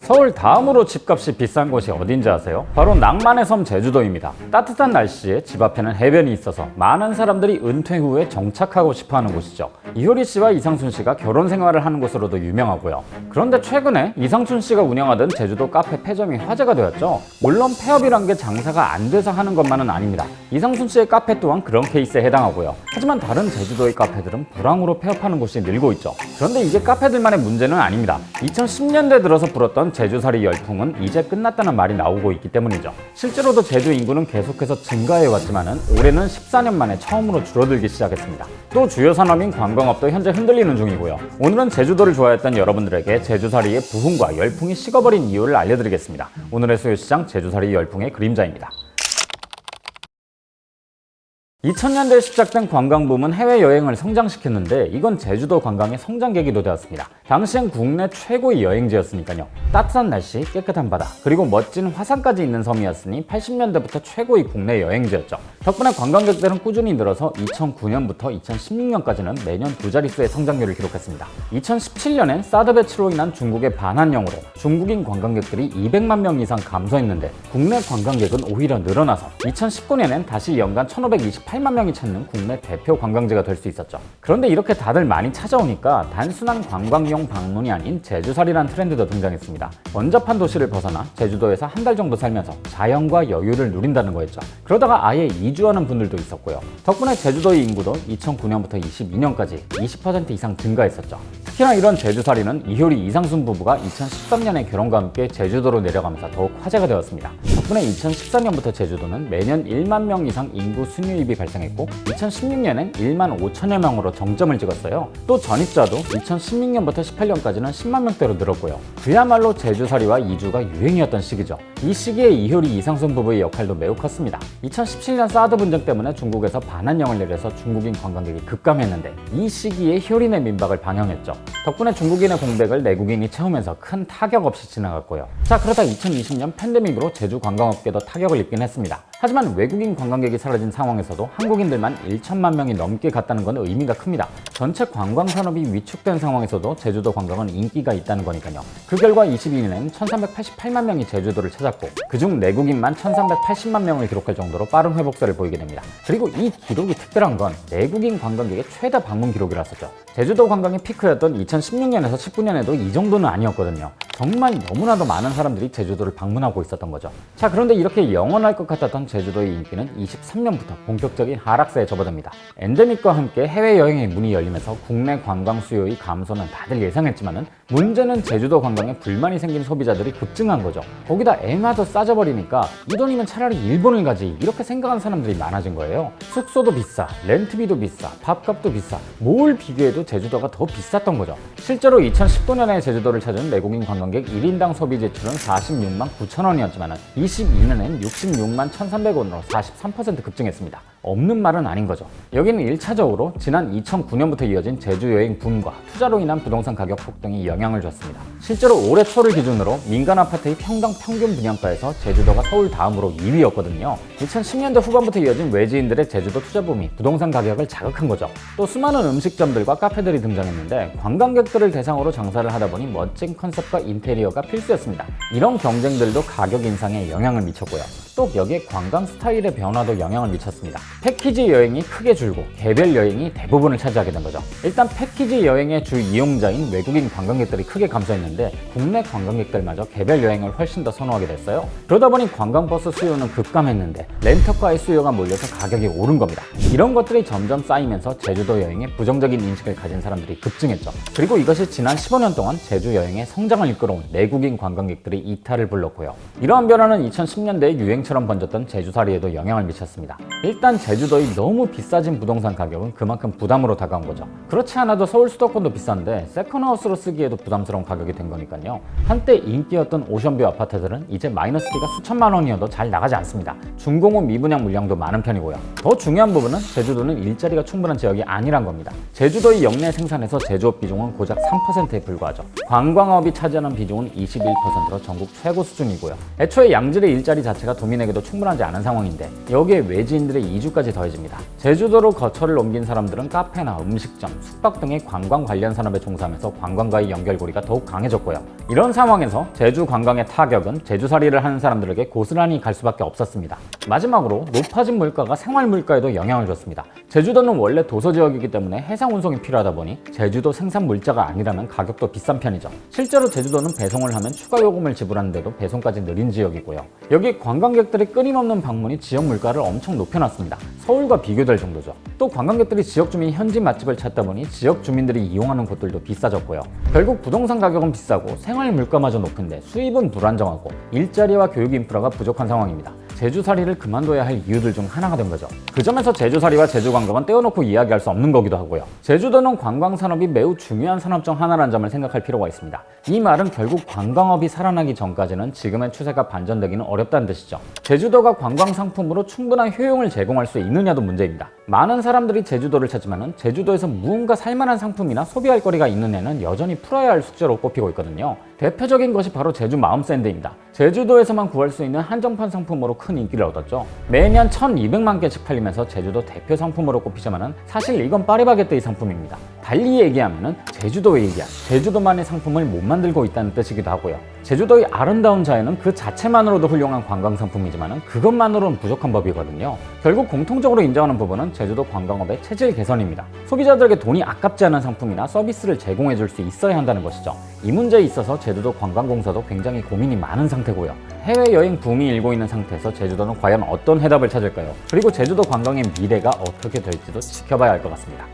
서울 다음으로 집값이 비싼 곳이 어딘지 아세요? 바로 낭만의 섬 제주도입니다. 따뜻한 날씨에 집 앞에는 해변이 있어서 많은 사람들이 은퇴 후에 정착하고 싶어하는 곳이죠. 이효리 씨와 이상순 씨가 결혼 생활을 하는 곳으로도 유명하고요. 그런데 최근에 이상순 씨가 운영하던 제주도 카페 폐점이 화제가 되었죠. 물론 폐업이란 게 장사가 안 돼서 하는 것만은 아닙니다. 이상순 씨의 카페 또한 그런 케이스에 해당하고요. 하지만 다른 제주도의 카페들은 불황으로 폐업하는 곳이 늘고 있죠. 그런데 이게 카페들만의 문제는 아닙니다. 2010년대 들어서 불었던 제주살이 열풍은 이제 끝났다는 말이 나오고 있기 때문이죠. 실제로도 제주 인구는 계속해서 증가해 왔지만은 올해는 14년 만에 처음으로 줄어들기 시작했습니다. 또 주요 산업인 관광업도 현재 흔들리는 중이고요. 오늘은 제주도를 좋아했던 여러분들에게 제주살이의 부흥과 열풍이 식어버린 이유를 알려드리겠습니다. 오늘의 수요시장 제주살이 열풍의 그림자입니다. 2000년대에 시작된 관광붐은 해외여행을 성장시켰는데 이건 제주도 관광의 성장 계기도 되었습니다. 당시엔 국내 최고의 여행지였으니까요. 따뜻한 날씨, 깨끗한 바다, 그리고 멋진 화산까지 있는 섬이었으니 80년대부터 최고의 국내 여행지였죠. 덕분에 관광객들은 꾸준히 늘어서 2009년부터 2016년까지는 매년 두 자릿수의 성장률을 기록했습니다. 2017년엔 사드 배치로 인한 중국의 반환령으로 중국인 관광객들이 200만 명 이상 감소했는데 국내 관광객은 오히려 늘어나서 2019년엔 다시 연간 1528만 명이 찾는 국내 대표 관광지가 될 수 있었죠. 그런데 이렇게 다들 많이 찾아오니까 단순한 관광용 방문이 아닌 제주살이라는 트렌드도 등장했습니다. 번잡한 도시를 벗어나 제주도에서 한 달 정도 살면서 자연과 여유를 누린다는 거였죠. 그러다가 아예 이주하는 분들도 있었고요. 덕분에 제주도의 인구도 2009년부터 22년까지 20% 이상 증가했었죠. 특히나 이런 제주살이는 이효리 이상순 부부가 2013년에 결혼과 함께 제주도로 내려가면서 더욱 화제가 되었습니다. 덕분에 2014년부터 제주도는 매년 1만 명 이상 인구 순유입이 발생했고 2016년엔 1만 5천여 명으로 정점을 찍었어요. 또 전입자도 2016년부터 18년까지는 10만 명대로 늘었고요. 그야말로 제주살이와 이주가 유행이었던 시기죠. 이 시기에 이효리 이상순 부부의 역할도 매우 컸습니다. 2017년 사드 분쟁 때문에 중국에서 반환령을 내려서 중국인 관광객이 급감했는데 이 시기에 효린의 민박을 방영했죠. 덕분에 중국인의 공백을 내국인이 채우면서 큰 타격 없이 지나갔고요. 자, 그러다 2020년 팬데믹으로 제주 관광업계도 타격을 입긴 했습니다. 하지만 외국인 관광객이 사라진 상황에서도 한국인들만 1천만 명이 넘게 갔다는 건 의미가 큽니다. 전체 관광산업이 위축된 상황에서도 제주도 관광은 인기가 있다는 거니까요. 그 결과 22년엔 1388만 명이 제주도를 찾았고 그중 내국인만 1380만 명을 기록할 정도로 빠른 회복세를 보이게 됩니다. 그리고 이 기록이 특별한 건 내국인 관광객의 최다 방문 기록이라서죠. 제주도 관광의 피크였던 2016년에서 19년에도 이 정도는 아니었거든요. 정말 너무나도 많은 사람들이 제주도를 방문하고 있었던 거죠. 자, 그런데 이렇게 영원할 것 같았던 제주도의 인기는 23년부터 본격적인 하락세에 접어듭니다. 엔데믹과 함께 해외여행의 문이 열리면서 국내 관광 수요의 감소는 다들 예상했지만은 문제는 제주도 관광에 불만이 생긴 소비자들이 급증한 거죠. 거기다 애마저 싸져버리니까 이 돈이면 차라리 일본을 가지 이렇게 생각하는 사람들이 많아진 거예요. 숙소도 비싸, 렌트비도 비싸, 밥값도 비싸, 뭘 비교해도 제주도가 더 비쌌던 거죠. 실제로 2019년에 제주도를 찾은 내국인 관광객 1인당 소비 지출은 46만 9천 원이었지만 22년엔 66만 1,300원으로 43% 급증했습니다. 없는 말은 아닌 거죠. 여기는 1차적으로 지난 2009년부터 이어진 제주 여행 붐과 투자로 인한 부동산 가격 폭등이 영향을 줬습니다. 실제로 올해 초를 기준으로 민간 아파트의 평당 평균 분양가에서 제주도가 서울 다음으로 2위였거든요. 2010년대 후반부터 이어진 외지인들의 제주도 투자 붐이 부동산 가격을 자극한 거죠. 또 수많은 음식점들과 카페들이 등장했는데 관광객들을 대상으로 장사를 하다 보니 멋진 컨셉과 인테리어가 필수였습니다. 이런 경쟁들도 가격 인상에 영향을 미쳤고요. 또 여기에 관광 스타일의 변화도 영향을 미쳤습니다. 패키지 여행이 크게 줄고 개별 여행이 대부분을 차지하게 된 거죠. 일단 패키지 여행의 주 이용자인 외국인 관광객들이 크게 감소했는데 국내 관광객들마저 개별 여행을 훨씬 더 선호하게 됐어요. 그러다 보니 관광버스 수요는 급감했는데 렌터카의 수요가 몰려서 가격이 오른 겁니다. 이런 것들이 점점 쌓이면서 제주도 여행에 부정적인 인식을 가진 사람들이 급증했죠. 그리고 이것이 지난 15년 동안 제주 여행의 성장을 이끌어온 내국인 관광객들이 이탈을 불렀고요. 이러한 변화는 2010년대에 유행처럼 번졌던 제주살이에도 영향을 미쳤습니다. 일단 제주도의 너무 비싸진 부동산 가격은 그만큼 부담으로 다가온 거죠. 그렇지 않아도 서울 수도권도 비싼데 세컨하우스로 쓰기에도 부담스러운 가격이 된 거니까요. 한때 인기였던 오션뷰 아파트들은 이제 마이너스비가 수천만 원이어도 잘 나가지 않습니다. 중공업 미분양 물량도 많은 편이고요. 더 중요한 부분은 제주도는 일자리가 충분한 지역이 아니란 겁니다. 제주도의 역내 생산에서 제조업 비중은 고작 3%에 불과하죠. 관광업이 차지하는 비중은 21%로 전국 최고 수준이고요. 애초에 양질의 일자리 자체가 도미 주민에게도 충분하지 않은 상황인데 여기에 외지인들의 이주까지 더해집니다. 제주도로 거처를 옮긴 사람들은 카페나 음식점, 숙박 등의 관광 관련 산업에 종사하면서 관광과의 연결고리가 더욱 강해졌고요. 이런 상황에서 제주 관광의 타격은 제주살이를 하는 사람들에게 고스란히 갈 수밖에 없었습니다. 마지막으로 높아진 물가가 생활 물가에도 영향을 줬습니다. 제주도는 원래 도서지역이기 때문에 해상 운송이 필요하다 보니 제주도 생산 물자가 아니라면 가격도 비싼 편이죠. 실제로 제주도는 배송을 하면 추가 요금을 지불하는데도 배송까지 느린 지역이고요. 여기 관광객들의 끊임없는 방문이 지역 물가를 엄청 높여놨습니다. 서울과 비교될 정도죠. 또 관광객들이 지역 주민 현지 맛집을 찾다 보니 지역 주민들이 이용하는 곳들도 비싸졌고요. 결국 부동산 가격은 비싸고 생활 물가마저 높은데 수입은 불안정하고 일자리와 교육 인프라가 부족한 상황입니다. 제주살이를 그만둬야 할 이유들 중 하나가 된 거죠. 그 점에서 제주살이와 제주관광은 떼어놓고 이야기할 수 없는 거기도 하고요. 제주도는 관광산업이 매우 중요한 산업 중 하나라는 점을 생각할 필요가 있습니다. 이 말은 결국 관광업이 살아나기 전까지는 지금의 추세가 반전되기는 어렵다는 뜻이죠. 제주도가 관광상품으로 충분한 효용을 제공할 수 있느냐도 문제입니다. 많은 사람들이 제주도를 찾지만 제주도에서 무언가 살만한 상품이나 소비할 거리가 있느냐는 여전히 풀어야 할 숙제로 꼽히고 있거든요. 대표적인 것이 바로 제주 마음샌드입니다. 제주도에서만 구할 수 있는 한정판 상품으로 큰 인기를 얻었죠. 매년 1200만 개씩 팔리면서 제주도 대표 상품으로 꼽히지만 사실 이건 파리바게뜨의 상품입니다. 달리 얘기하면 제주도에 의한 제주도만의 상품을 못 만들고 있다는 뜻이기도 하고요. 제주도의 아름다운 자연은 그 자체만으로도 훌륭한 관광상품이지만 그것만으로는 부족한 법이거든요. 결국 공통적으로 인정하는 부분은 제주도 관광업의 체질 개선입니다. 소비자들에게 돈이 아깝지 않은 상품이나 서비스를 제공해 줄 수 있어야 한다는 것이죠. 이 문제에 있어서 제주도 관광공사도 굉장히 고민이 많은 상태고요. 해외여행 붐이 일고 있는 상태에서 제주도는 과연 어떤 해답을 찾을까요? 그리고 제주도 관광의 미래가 어떻게 될지도 지켜봐야 할 것 같습니다.